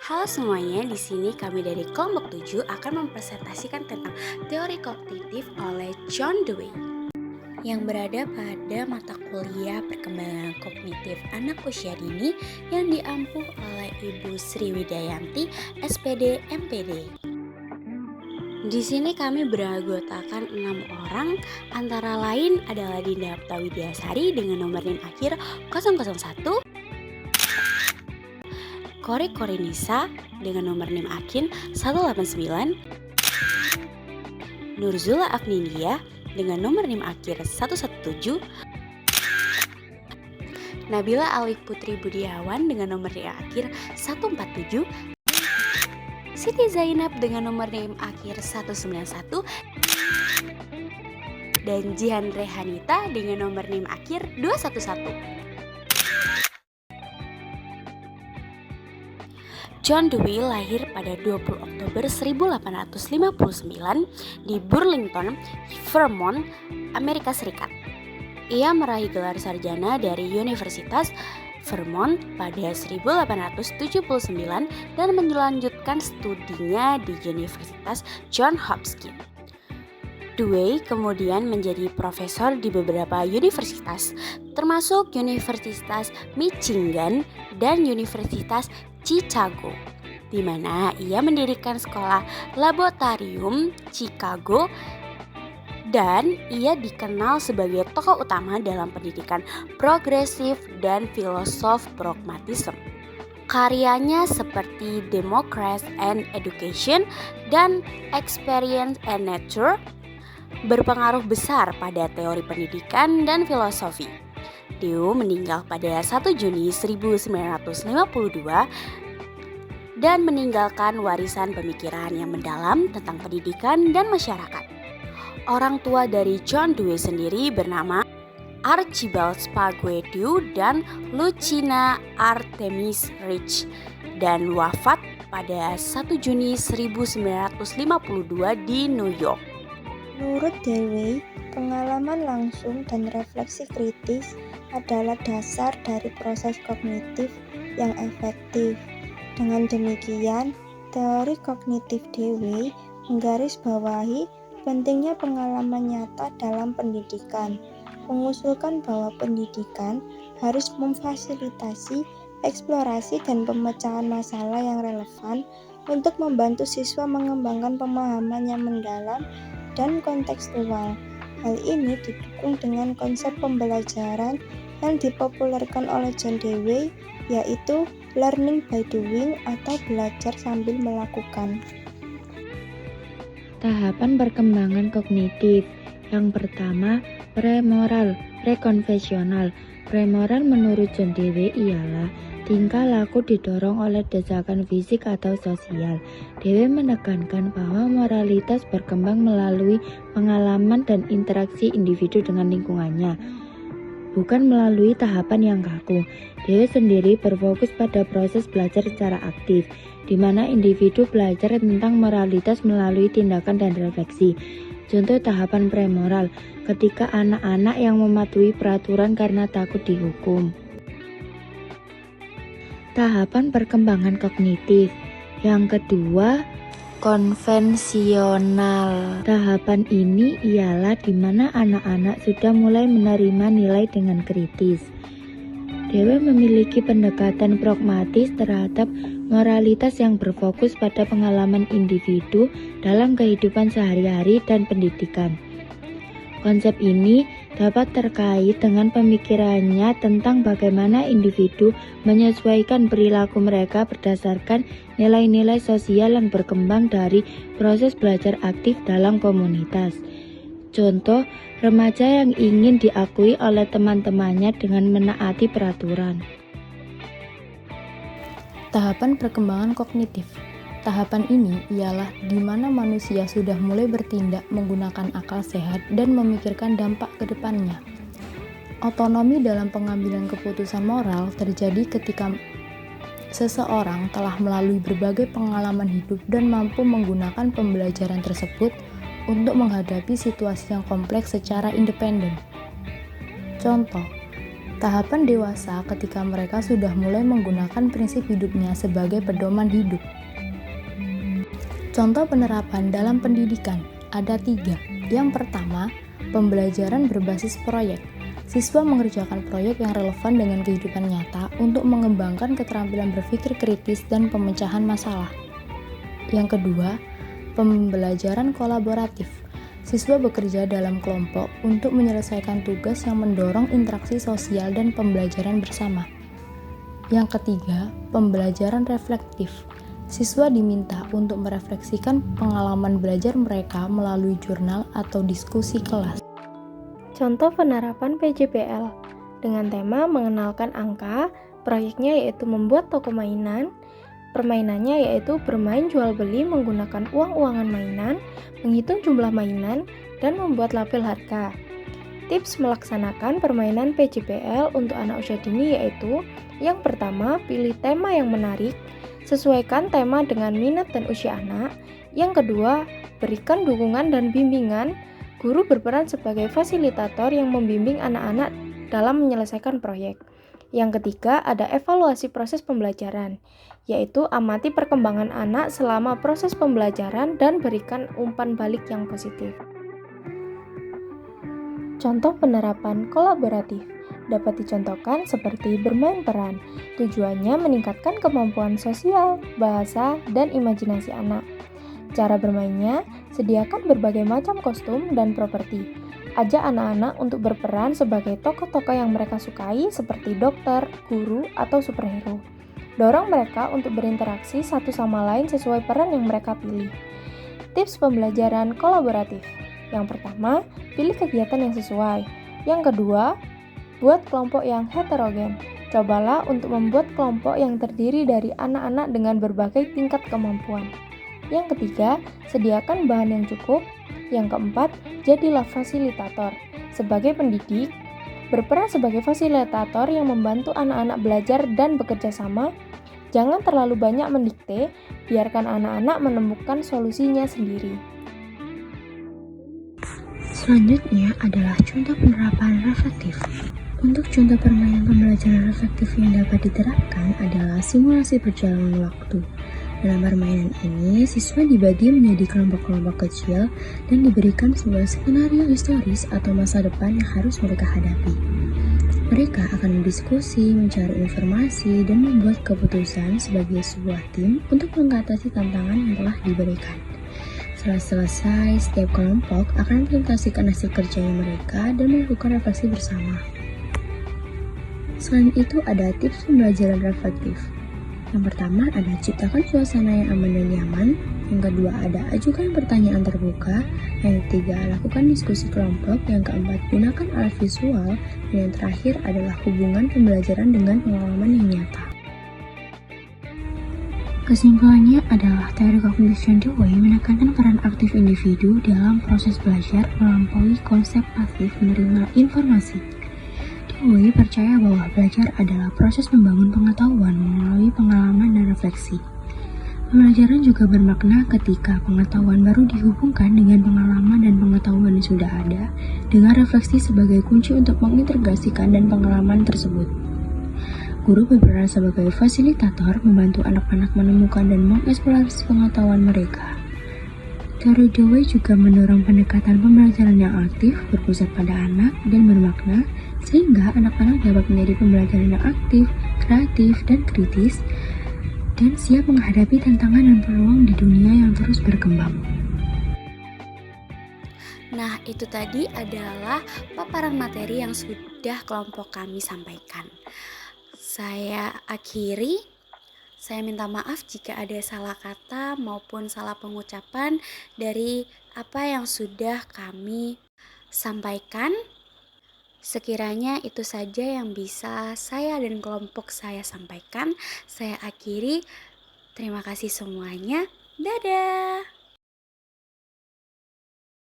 Halo semuanya, di sini kami dari kelompok 7 akan mempresentasikan tentang teori kognitif oleh John Dewey yang berada pada mata kuliah perkembangan kognitif anak usia dini yang diampu oleh Ibu Sri Widayanti, SPD, MPD. Di sini kami beranggotakan 6 orang, antara lain adalah Dinda Widyasari dengan nomor NIM akhir 001, Kori Korinisa dengan nomor NIM akhir 189, Nurzula Afnindia dengan nomor NIM akhir 117, Nabila Alif Putri Budiawan dengan nomor NIM akhir 147, Siti Zainab dengan nomor NIM akhir 191, dan Jihan Rehanita dengan nomor NIM akhir 211. John Dewey lahir pada 20 Oktober 1859 di Burlington, Vermont, Amerika Serikat. Ia meraih gelar sarjana dari Universitas Vermont pada 1879 dan melanjutkan studinya di Universitas Johns Hopkins. Dewey kemudian menjadi profesor di beberapa universitas, termasuk Universitas Michigan dan Universitas Chicago, di mana ia mendirikan sekolah laboratorium Chicago, dan ia dikenal sebagai tokoh utama dalam pendidikan progresif dan filosof pragmatisme. Karyanya seperti Democracy and Education dan Experience and Nature berpengaruh besar pada teori pendidikan dan filosofi. Dewey meninggal pada 1 Juni 1952 dan meninggalkan warisan pemikiran yang mendalam tentang pendidikan dan masyarakat. Orang tua dari John Dewey sendiri bernama Archibald Sprague Dewey dan Lucina Artemis Rich, dan wafat pada 1 Juni 1952 di New York. Menurut Dewey, pengalaman langsung dan refleksi kritis adalah dasar dari proses kognitif yang efektif. Dengan demikian, teori kognitif Dewey menggarisbawahi pentingnya pengalaman nyata dalam pendidikan, mengusulkan bahwa pendidikan harus memfasilitasi eksplorasi dan pemecahan masalah yang relevan untuk membantu siswa mengembangkan pemahaman yang mendalam dan kontekstual. Hal ini didukung dengan konsep pembelajaran yang dipopulerkan oleh John Dewey, yaitu learning by doing atau belajar sambil melakukan. Tahapan perkembangan kognitif. Yang pertama, premoral, prekonvensional. Premoral menurut John Dewey ialah tingkah laku didorong oleh desakan fisik atau sosial. Dewey menekankan bahwa moralitas berkembang melalui pengalaman dan interaksi individu dengan lingkungannya, bukan melalui tahapan yang kaku. Dewey sendiri berfokus pada proses belajar secara aktif, di mana individu belajar tentang moralitas melalui tindakan dan refleksi. Contoh tahapan premoral, ketika anak-anak yang mematuhi peraturan karena takut dihukum. Tahapan perkembangan kognitif. Yang kedua, konvensional. Tahapan ini ialah di mana anak-anak sudah mulai menerima nilai dengan kritis. Dewey memiliki pendekatan pragmatis terhadap moralitas yang berfokus pada pengalaman individu dalam kehidupan sehari-hari dan pendidikan. Konsep ini dapat terkait dengan pemikirannya tentang bagaimana individu menyesuaikan perilaku mereka berdasarkan nilai-nilai sosial yang berkembang dari proses belajar aktif dalam komunitas. Contoh, remaja yang ingin diakui oleh teman-temannya dengan menaati peraturan. Tahapan perkembangan kognitif. Tahapan ini ialah di mana manusia sudah mulai bertindak menggunakan akal sehat dan memikirkan dampak ke depannya. Otonomi dalam pengambilan keputusan moral terjadi ketika seseorang telah melalui berbagai pengalaman hidup dan mampu menggunakan pembelajaran tersebut untuk menghadapi situasi yang kompleks secara independen. Contoh, Tahapan dewasa ketika mereka sudah mulai menggunakan prinsip hidupnya sebagai pedoman hidup. Contoh penerapan dalam pendidikan ada 3. Yang pertama, pembelajaran berbasis proyek. Siswa mengerjakan proyek yang relevan dengan kehidupan nyata untuk mengembangkan keterampilan berpikir kritis dan pemecahan masalah. Yang kedua, pembelajaran kolaboratif. Siswa bekerja dalam kelompok untuk menyelesaikan tugas yang mendorong interaksi sosial dan pembelajaran bersama. Yang ketiga, pembelajaran reflektif. Siswa diminta untuk merefleksikan pengalaman belajar mereka melalui jurnal atau diskusi kelas. Contoh penerapan PJPL dengan tema mengenalkan angka, proyeknya yaitu membuat toko mainan, permainannya yaitu bermain jual beli menggunakan uang-uangan mainan, menghitung jumlah mainan, dan membuat label harga. Tips melaksanakan permainan PJPL untuk anak usia dini yaitu: yang pertama, pilih tema yang menarik, sesuaikan tema dengan minat dan usia anak. Yang kedua, berikan dukungan dan bimbingan. Guru berperan sebagai fasilitator yang membimbing anak-anak dalam menyelesaikan proyek. Yang ketiga, ada evaluasi proses pembelajaran, yaitu amati perkembangan anak selama proses pembelajaran dan berikan umpan balik yang positif. Contoh penerapan kolaboratif dapat dicontohkan seperti bermain peran. Tujuannya meningkatkan kemampuan sosial, bahasa, dan imajinasi anak. Cara bermainnya, sediakan berbagai macam kostum dan properti. Ajak anak-anak untuk berperan sebagai tokoh-tokoh yang mereka sukai seperti dokter, guru, atau superhero. Dorong mereka untuk berinteraksi satu sama lain sesuai peran yang mereka pilih. Tips pembelajaran kolaboratif. Yang pertama, pilih kegiatan yang sesuai. Yang kedua, buat kelompok yang heterogen. Cobalah untuk membuat kelompok yang terdiri dari anak-anak dengan berbagai tingkat kemampuan. Yang ketiga, sediakan bahan yang cukup. Yang keempat, jadilah fasilitator. Sebagai pendidik, berperan sebagai fasilitator yang membantu anak-anak belajar dan bekerja sama. Jangan terlalu banyak mendikte, biarkan anak-anak menemukan solusinya sendiri. Selanjutnya adalah contoh penerapan reflektif. Untuk contoh permainan pembelajaran reflektif yang dapat diterapkan adalah simulasi perjalanan waktu. Dalam permainan ini, siswa dibagi menjadi kelompok-kelompok kecil dan diberikan sebuah skenario historis atau masa depan yang harus mereka hadapi. Mereka akan berdiskusi, mencari informasi, dan membuat keputusan sebagai sebuah tim untuk mengatasi tantangan yang telah diberikan. Setelah selesai, setiap kelompok akan mempresentasikan hasil kerjanya mereka dan melakukan refleksi bersama. Selain itu, ada tips pembelajaran reflektif. Yang pertama ada ciptakan suasana yang aman dan nyaman. Yang kedua ada ajukan pertanyaan terbuka. Yang ketiga lakukan diskusi kelompok. Yang keempat gunakan alat visual. Dan yang terakhir adalah hubungan pembelajaran dengan pengalaman yang nyata. Kesimpulannya adalah teori kognitif John Dewey menekankan peran aktif individu dalam proses belajar melampaui konsep pasif menerima informasi. Dewey percaya bahwa belajar adalah proses membangun pengetahuan melalui pengalaman dan refleksi. Pembelajaran juga bermakna ketika pengetahuan baru dihubungkan dengan pengalaman dan pengetahuan yang sudah ada, dengan refleksi sebagai kunci untuk mengintegrasikan dan pengalaman tersebut. Guru berperan sebagai fasilitator membantu anak-anak menemukan dan mengeksplorasi pengetahuan mereka. Teori Dewey juga mendorong pendekatan pembelajaran yang aktif, berpusat pada anak, dan bermakna, sehingga anak-anak dapat menjadi pembelajaran yang aktif, kreatif, dan kritis, dan siap menghadapi tantangan dan peluang di dunia yang terus berkembang. Nah, itu tadi adalah paparan materi yang sudah kelompok kami sampaikan. Saya akhiri. Saya minta maaf jika ada salah kata maupun salah pengucapan dari apa yang sudah kami sampaikan. Sekiranya itu saja yang bisa saya dan kelompok saya sampaikan. Saya akhiri. Terima kasih semuanya. Dadah.